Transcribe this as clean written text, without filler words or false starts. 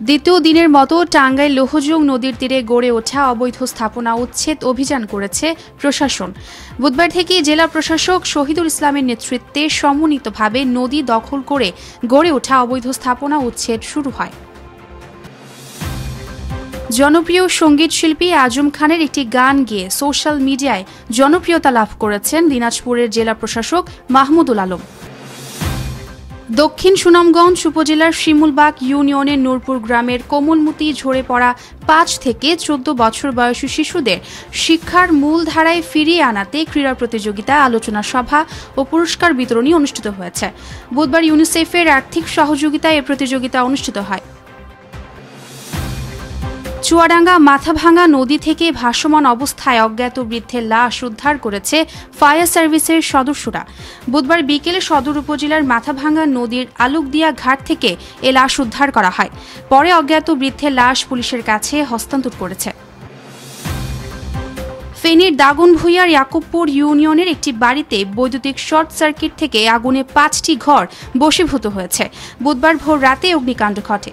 দ্বিতীয় দিনের মতো টাঙ্গাইল লোহজং নদীর তীরে গড়ে ওঠা অবৈধ স্থাপনা উচ্ছেদ অভিযান করেছে প্রশাসন। বুধবার থেকে জেলা প্রশাসক শহীদুল ইসলামের নেতৃত্বে সমন্বিতভাবে নদী দখল করে গড়ে ওঠা অবৈধ স্থাপনা উচ্ছেদ শুরু হয়। জনপ্রিয় সঙ্গীত শিল্পী আজম খানের একটি গান গেয়ে সোশ্যাল মিডিয়ায় জনপ্রিয়তা লাভ করেছেন দিনাজপুরের জেলা প্রশাসক মাহমুদুল আলম। দক্ষিণ সুনামগঞ্জ উপজেলার শিমুলবাগ ইউনিয়নের নূরপুর গ্রামের কোমলমতি ঝরে পড়া ৫ থেকে ১৪ বছর বয়সী শিশুদের শিক্ষার মূল ধারায় ফিরিয়ে আনাতে ক্রীড়া প্রতিযোগিতা, আলোচনা সভা ও পুরস্কার বিতরণী অনুষ্ঠিত হয়েছে। বুধবার ইউনিসেফের আর্থিক সহযোগিতায় এ প্রতিযোগিতা অনুষ্ঠিত হয়। চুয়াডাঙ্গা মাথাভাঙ্গা নদী থেকে ভাসমান অবস্থায় অজ্ঞাত বৃদ্ধের লাশ উদ্ধার করেছে ফায়ার সার্ভিসের সদস্যরা। বুধবার বিকেলে সদর উপজেলার মাথাভাঙ্গা নদীর আলুকদিয়া ঘাট থেকে এ লাশ উদ্ধার করা হয়। পরে অজ্ঞাত বৃদ্ধের লাশ পুলিশের কাছে হস্তান্তর করেছে। ফেনীর দাগনভূঞার ইয়াকুবপুর ইউনিয়নের একটি বাড়িতে বৈদ্যুতিক শর্ট সার্কিট থেকে আগুনে ৫টি ঘর বশীভূত হয়েছে। বুধবার ভোর রাতে অগ্নিকাণ্ড ঘটে।